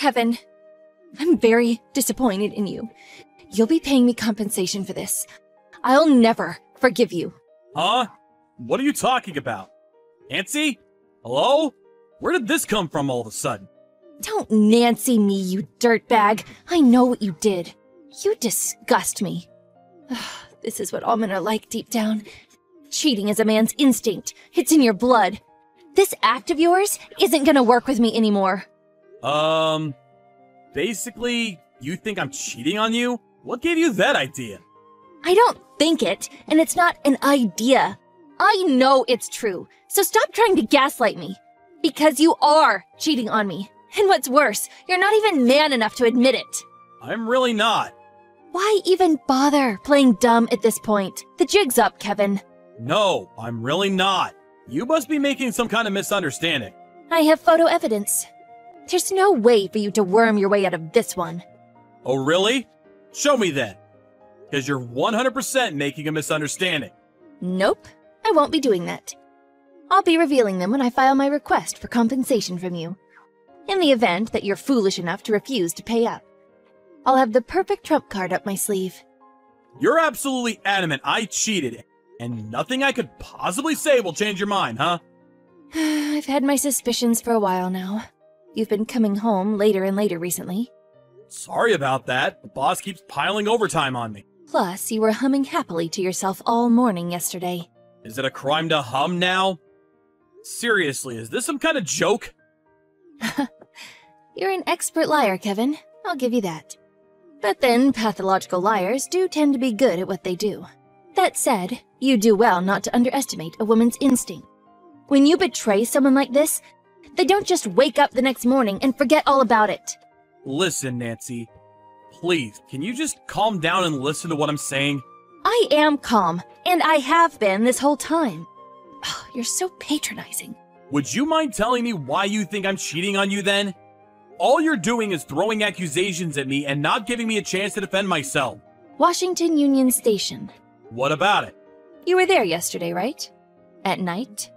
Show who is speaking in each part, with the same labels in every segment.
Speaker 1: Kevin, I'm very disappointed in you. You'll be paying me compensation for this. I'll never forgive you.
Speaker 2: Huh? What are you talking about? Nancy? Hello? Where did this come from all of a sudden?
Speaker 1: Don't Nancy me, you dirtbag. I know what you did. You disgust me. This is what all men are like deep down. Cheating is a man's instinct. It's in your blood. This act of yours isn't gonna work with me anymore.
Speaker 2: Basically, you think I'm cheating on you? What gave you that idea?
Speaker 1: I don't think it, and it's not an idea. I know it's true, so stop trying to gaslight me. Because you are cheating on me. And what's worse, you're not even man enough to admit it.
Speaker 2: I'm really not.
Speaker 1: Why even bother playing dumb at this point? The jig's up, Kevin.
Speaker 2: No, I'm really not. You must be making some kind of misunderstanding.
Speaker 1: I have photo evidence. There's no way for you to worm your way out of this one.
Speaker 2: Oh, really? Show me then. Because you're 100% making a misunderstanding.
Speaker 1: Nope, I won't be doing that. I'll be revealing them when I file my request for compensation from you. In the event that you're foolish enough to refuse to pay up, I'll have the perfect trump card up my sleeve.
Speaker 2: You're absolutely adamant I cheated, and nothing I could possibly say will change your mind, huh?
Speaker 1: I've had my suspicions for a while now. You've been coming home later and later recently.
Speaker 2: Sorry about that. The boss keeps piling overtime on me.
Speaker 1: Plus, you were humming happily to yourself all morning yesterday.
Speaker 2: Is it a crime to hum now? Seriously, is this some kind of joke?
Speaker 1: You're an expert liar, Kevin. I'll give you that. But then, pathological liars do tend to be good at what they do. That said, you do well not to underestimate a woman's instinct. When you betray someone like this, they don't just wake up the next morning and forget all about it.
Speaker 2: Listen, Nancy. Please, can you just calm down and listen to what I'm saying?
Speaker 1: I am calm, and I have been this whole time. Oh, you're so patronizing.
Speaker 2: Would you mind telling me why you think I'm cheating on you then? All you're doing is throwing accusations at me and not giving me a chance to defend myself.
Speaker 1: Washington Union Station.
Speaker 2: What about it?
Speaker 1: You were there yesterday, right? At night?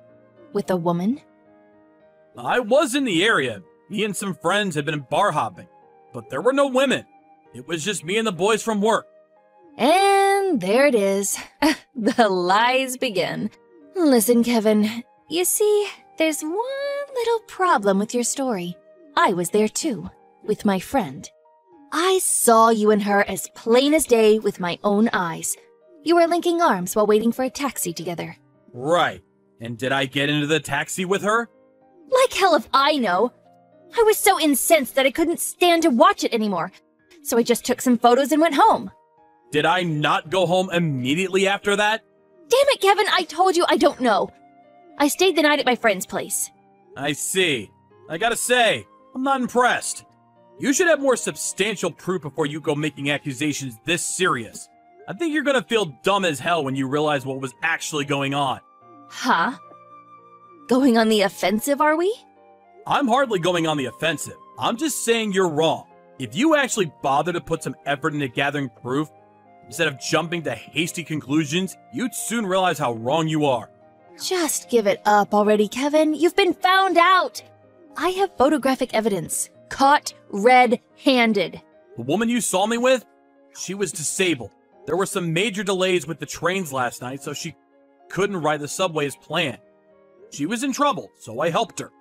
Speaker 1: With a woman?
Speaker 2: I was in the area. Me and some friends had been bar hopping. But there were no women. It was just me and the boys from work.
Speaker 1: And there it is. The lies begin. Listen, Kevin. You see, there's one little problem with your story. I was there too, with my friend. I saw you and her as plain as day with my own eyes. You were linking arms while waiting for a taxi together.
Speaker 2: Right. And did I get into the taxi with her?
Speaker 1: Like hell if I know. I was so incensed that I couldn't stand to watch it anymore. So I just took some photos and went home.
Speaker 2: Did I not go home immediately after that?
Speaker 1: Damn it, Kevin, I told you I don't know. I stayed the night at my friend's place.
Speaker 2: I see. I gotta say, I'm not impressed. You should have more substantial proof before you go making accusations this serious. I think you're gonna feel dumb as hell when you realize what was actually going on.
Speaker 1: Huh? Going on the offensive, are we?
Speaker 2: I'm hardly going on the offensive. I'm just saying you're wrong. If you actually bother to put some effort into gathering proof, instead of jumping to hasty conclusions, you'd soon realize how wrong you are.
Speaker 1: Just give it up already, Kevin. You've been found out. I have photographic evidence. Caught red-handed.
Speaker 2: The woman you saw me with? She was disabled. There were some major delays with the trains last night, so she couldn't ride the subway as planned. She was in trouble, so I helped her.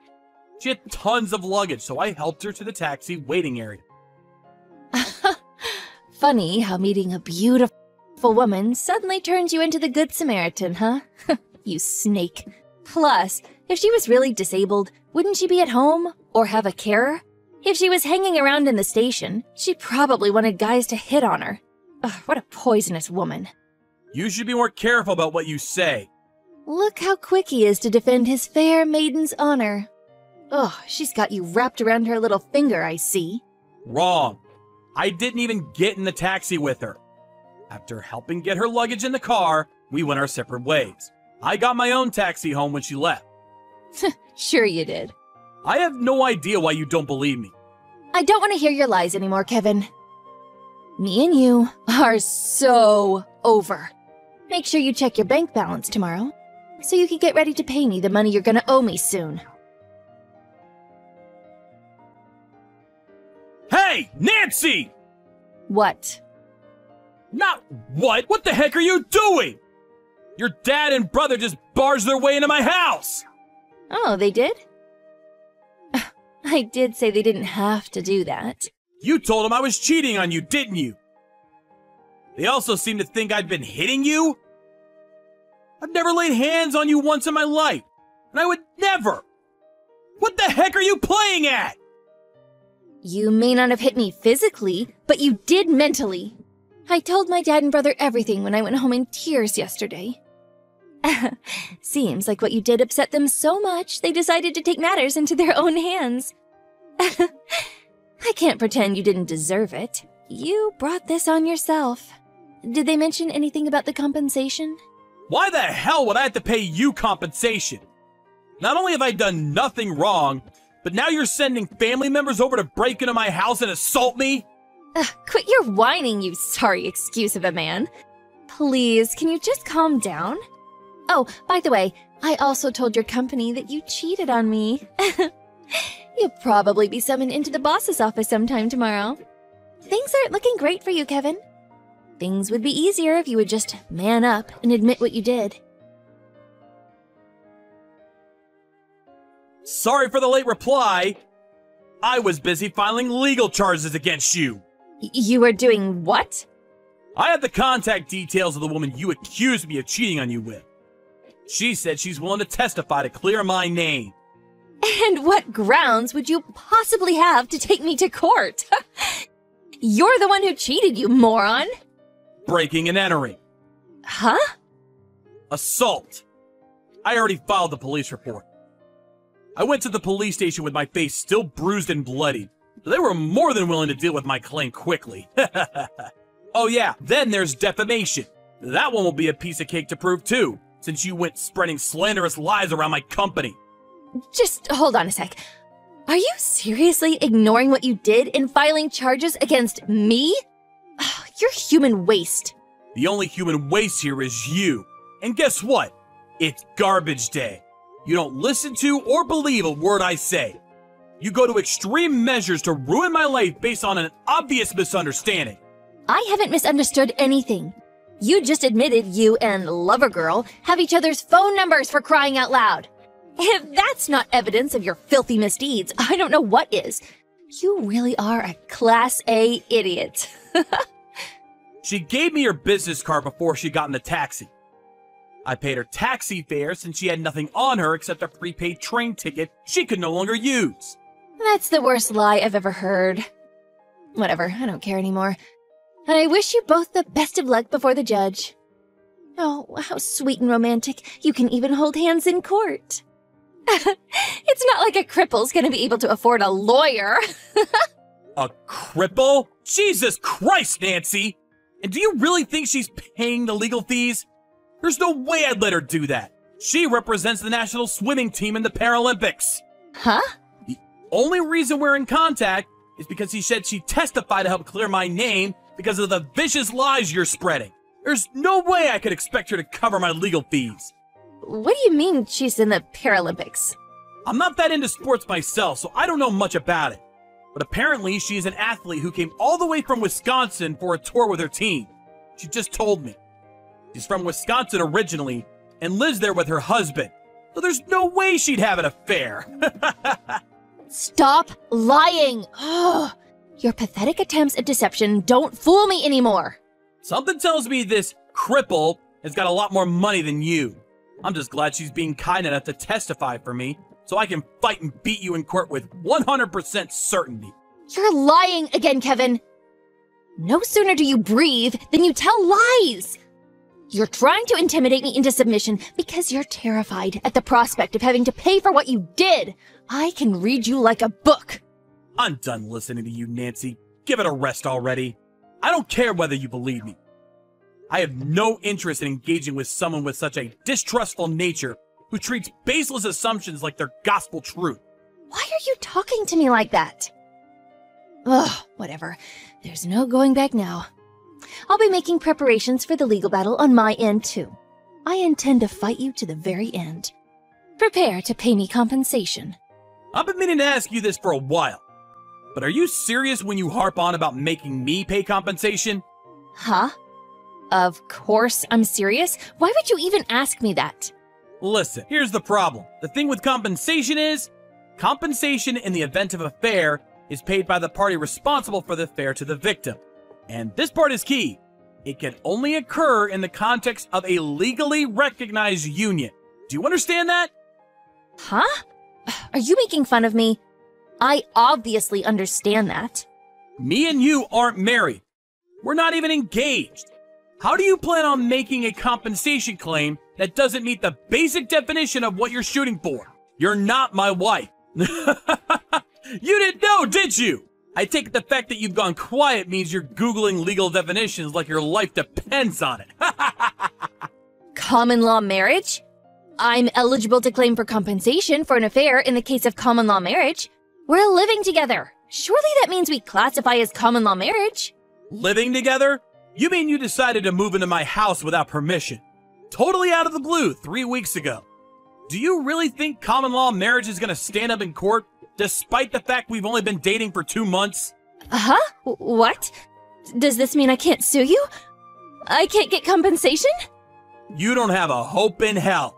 Speaker 2: She had tons of luggage, so I helped her to the taxi waiting area.
Speaker 1: Funny how meeting a beautiful woman suddenly turns you into the Good Samaritan, huh? You snake. Plus, if she was really disabled, wouldn't she be at home or have a carer? If she was hanging around in the station, she probably wanted guys to hit on her. Ugh, what a poisonous woman.
Speaker 2: You should be more careful about what you say.
Speaker 1: Look how quick he is to defend his fair maiden's honor. Ugh, she's got you wrapped around her little finger, I see.
Speaker 2: Wrong. I didn't even get in the taxi with her. After helping get her luggage in the car, we went our separate ways. I got my own taxi home when she left.
Speaker 1: Sure you did.
Speaker 2: I have no idea why you don't believe me.
Speaker 1: I don't want to hear your lies anymore, Kevin. Me and you are so over. Make sure you check your bank balance tomorrow, so you can get ready to pay me the money you're gonna owe me soon.
Speaker 2: Hey, Nancy!
Speaker 1: What?
Speaker 2: Not what? What the heck are you doing? Your dad and brother just barged their way into my house!
Speaker 1: Oh, they did? I did say they didn't have to do that.
Speaker 2: You told them I was cheating on you, didn't you? They also seem to think I've been hitting you? I've never laid hands on you once in my life, and I would never! What the heck are you playing at?
Speaker 1: You may not have hit me physically, but you did mentally. I told my dad and brother everything when I went home in tears yesterday. Seems like what you did upset them so much, they decided to take matters into their own hands. I can't pretend you didn't deserve it. You brought this on yourself. Did they mention anything about the compensation?
Speaker 2: Why the hell would I have to pay you compensation? Not only have I done nothing wrong, but now you're sending family members over to break into my house and assault me?
Speaker 1: Quit your whining, you sorry excuse of a man. Please, can you just calm down? Oh, by the way, I also told your company that you cheated on me. You'll probably be summoned into the boss's office sometime tomorrow. Things aren't looking great for you, Kevin. Things would be easier if you would just man up and admit what you did.
Speaker 2: Sorry for the late reply. I was busy filing legal charges against you.
Speaker 1: You were doing what?
Speaker 2: I have the contact details of the woman you accused me of cheating on you with. She said she's willing to testify to clear my name.
Speaker 1: And what grounds would you possibly have to take me to court? You're the one who cheated, you moron.
Speaker 2: Breaking and entering.
Speaker 1: Huh?
Speaker 2: Assault. I already filed the police report. I went to the police station with my face still bruised and bloody. They were more than willing to deal with my claim quickly. Oh yeah, then there's defamation. That one will be a piece of cake to prove too, since you went spreading slanderous lies around my company.
Speaker 1: Just hold on a sec. Are you seriously ignoring what you did in filing charges against me? You're human waste.
Speaker 2: The only human waste here is you. And guess what? It's garbage day. You don't listen to or believe a word I say. You go to extreme measures to ruin my life based on an obvious misunderstanding.
Speaker 1: I haven't misunderstood anything. You just admitted you and Lovergirl have each other's phone numbers, for crying out loud. If that's not evidence of your filthy misdeeds, I don't know what is. You really are a Class A idiot.
Speaker 2: She gave me her business card before she got in the taxi. I paid her taxi fare since she had nothing on her except a prepaid train ticket she could no longer use.
Speaker 1: That's the worst lie I've ever heard. Whatever, I don't care anymore. And I wish you both the best of luck before the judge. Oh, how sweet and romantic. You can even hold hands in court. It's not like a cripple's gonna be able to afford a lawyer.
Speaker 2: A cripple? Jesus Christ, Nancy! And do you really think she's paying the legal fees? There's no way I'd let her do that. She represents the national swimming team in the Paralympics.
Speaker 1: Huh?
Speaker 2: The only reason we're in contact is because he said she'd testify to help clear my name because of the vicious lies you're spreading. There's no way I could expect her to cover my legal fees.
Speaker 1: What do you mean she's in the Paralympics?
Speaker 2: I'm not that into sports myself, so I don't know much about it. But apparently she's an athlete who came all the way from Wisconsin for a tour with her team. She just told me. She's from Wisconsin originally and lives there with her husband. So there's no way she'd have an affair.
Speaker 1: Stop lying! Ugh. Your pathetic attempts at deception don't fool me anymore.
Speaker 2: Something tells me this cripple has got a lot more money than you. I'm just glad she's being kind enough to testify for me so I can fight and beat you in court with 100% certainty.
Speaker 1: You're lying again, Kevin. No sooner do you breathe than you tell lies. You're trying to intimidate me into submission because you're terrified at the prospect of having to pay for what you did. I can read you like a book.
Speaker 2: I'm done listening to you, Nancy. Give it a rest already. I don't care whether you believe me. I have no interest in engaging with someone with such a distrustful nature who treats baseless assumptions like they're gospel truth.
Speaker 1: Why are you talking to me like that? Ugh, whatever. There's no going back now. I'll be making preparations for the legal battle on my end, too. I intend to fight you to the very end. Prepare to pay me compensation.
Speaker 2: I've been meaning to ask you this for a while. But are you serious when you harp on about making me pay compensation?
Speaker 1: Huh? Of course I'm serious. Why would you even ask me that?
Speaker 2: Listen, here's the problem. The thing with compensation is, compensation in the event of a affair is paid by the party responsible for the affair to the victim. And this part is key. It can only occur in the context of a legally recognized union. Do you understand that?
Speaker 1: Huh? Are you making fun of me? I obviously understand that.
Speaker 2: Me and you aren't married. We're not even engaged. How do you plan on making a compensation claim that doesn't meet the basic definition of what you're shooting for? You're not my wife. You didn't know, did you? I take it the fact that you've gone quiet means you're Googling legal definitions like your life depends on it.
Speaker 1: Common law marriage? I'm eligible to claim for compensation for an affair in the case of common law marriage. We're living together. Surely that means we classify as common law marriage.
Speaker 2: Living together? You mean you decided to move into my house without permission? Totally out of the blue 3 weeks ago. Do you really think common law marriage is gonna stand up in court, despite the fact we've only been dating for 2 months?
Speaker 1: Huh? What? Does this mean I can't sue you? I can't get compensation?
Speaker 2: You don't have a hope in hell.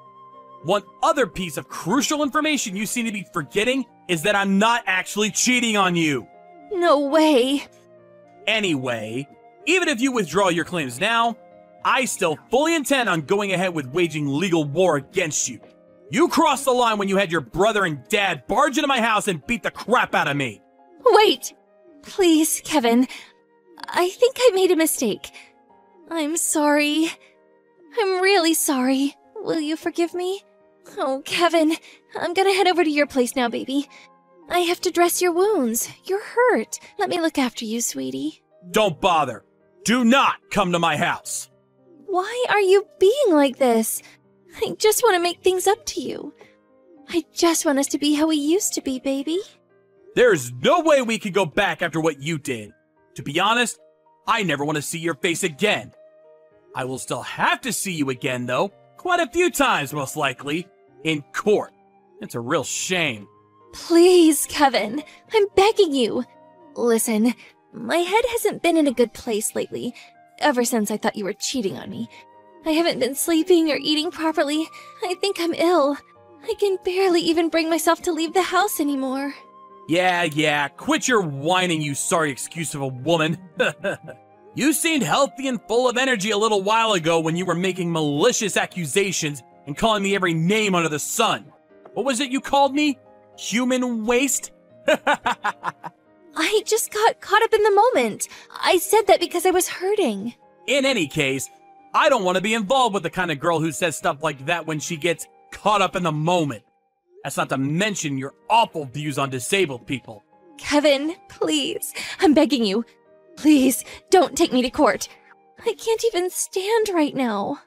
Speaker 2: One other piece of crucial information you seem to be forgetting is that I'm not actually cheating on you.
Speaker 1: No way.
Speaker 2: Anyway, even if you withdraw your claims now, I still fully intend on going ahead with waging legal war against you. You crossed the line when you had your brother and dad barge into my house and beat the crap out of me.
Speaker 1: Wait! Please, Kevin. I think I made a mistake. I'm sorry. I'm really sorry. Will you forgive me? Oh, Kevin, I'm gonna head over to your place now, baby. I have to dress your wounds. You're hurt. Let me look after you, sweetie.
Speaker 2: Don't bother. Do not come to my house.
Speaker 1: Why are you being like this? I just want to make things up to you. I just want us to be how we used to be, baby.
Speaker 2: There's no way we can go back after what you did. To be honest, I never want to see your face again. I will still have to see you again, though. Quite a few times, most likely. In court. It's a real shame.
Speaker 1: Please, Kevin. I'm begging you. Listen, my head hasn't been in a good place lately. Ever since I thought you were cheating on me. I haven't been sleeping or eating properly. I think I'm ill. I can barely even bring myself to leave the house anymore.
Speaker 2: Yeah, quit your whining, you sorry excuse of a woman. You seemed healthy and full of energy a little while ago when you were making malicious accusations and calling me every name under the sun. What was it you called me? Human waste?
Speaker 1: I just got caught up in the moment. I said that because I was hurting.
Speaker 2: In any case, I don't want to be involved with the kind of girl who says stuff like that when she gets caught up in the moment. That's not to mention your awful views on disabled people.
Speaker 1: Kevin, please. I'm begging you. Please, don't take me to court. I can't even stand right now.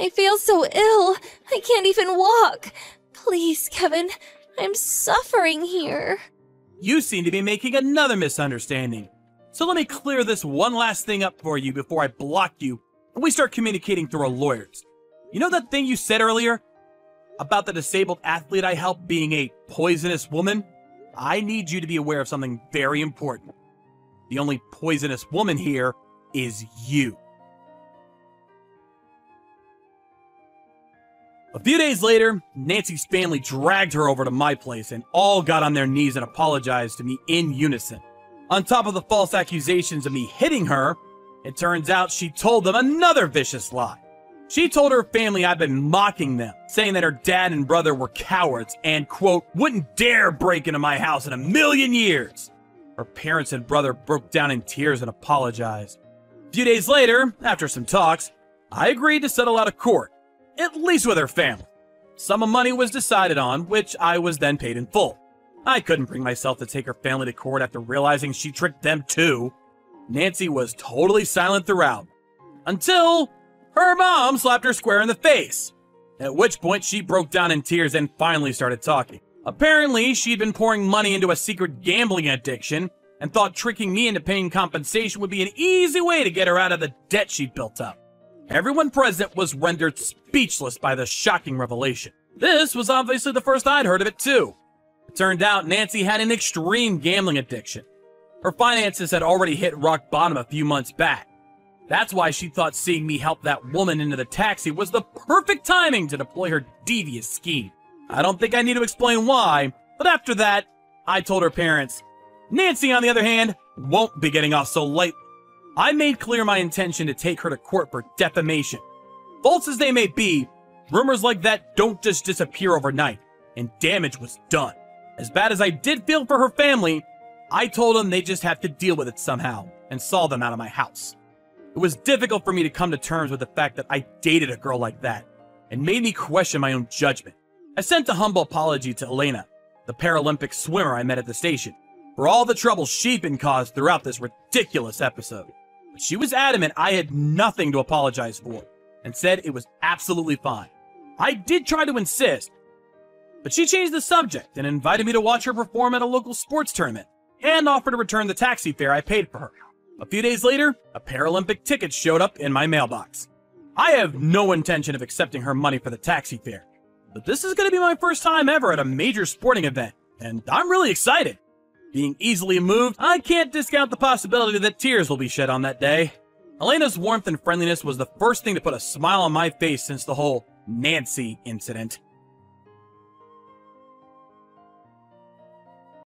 Speaker 1: I feel so ill. I can't even walk. Please, Kevin. I'm suffering here.
Speaker 2: You seem to be making another misunderstanding. So let me clear this one last thing up for you before I block you and we start communicating through our lawyers. You know that thing you said earlier? About the disabled athlete I helped being a poisonous woman? I need you to be aware of something very important. The only poisonous woman here is you. A few days later, Nancy's family dragged her over to my place and all got on their knees and apologized to me in unison. On top of the false accusations of me hitting her, it turns out she told them another vicious lie. She told her family I'd been mocking them, saying that her dad and brother were cowards and, quote, wouldn't dare break into my house in a million years. Her parents and brother broke down in tears and apologized. A few days later, after some talks, I agreed to settle out of court, at least with her family. Sum of money was decided on, which I was then paid in full. I couldn't bring myself to take her family to court after realizing she tricked them too. Nancy was totally silent throughout, until her mom slapped her square in the face, at which point she broke down in tears and finally started talking. Apparently, she'd been pouring money into a secret gambling addiction and thought tricking me into paying compensation would be an easy way to get her out of the debt she'd built up. Everyone present was rendered speechless by the shocking revelation. This was obviously the first I'd heard of it too. It Turned out Nancy had an extreme gambling addiction. Her finances had already hit rock bottom a few months back. That's why she thought seeing me help that woman into the taxi was the perfect timing to deploy her devious scheme. I don't think I need to explain why, but after that, I told her parents. Nancy, on the other hand, won't be getting off so lightly. I made clear my intention to take her to court for defamation. False as they may be, rumors like that don't just disappear overnight, and damage was done. As bad as I did feel for her family, I told them they just have to deal with it somehow, and saw them out of my house. It was difficult for me to come to terms with the fact that I dated a girl like that, and made me question my own judgment. I sent a humble apology to Elena, the Paralympic swimmer I met at the station, for all the trouble she'd been caused throughout this ridiculous episode. But she was adamant I had nothing to apologize for, and said it was absolutely fine. I did try to insist, but she changed the subject and invited me to watch her perform at a local sports tournament, and offered to return the taxi fare I paid for her. A few days later, a Paralympic ticket showed up in my mailbox. I have no intention of accepting her money for the taxi fare, but this is going to be my first time ever at a major sporting event, and I'm really excited. Being easily moved, I can't discount the possibility that tears will be shed on that day. Elena's warmth and friendliness was the first thing to put a smile on my face since the whole Nancy incident.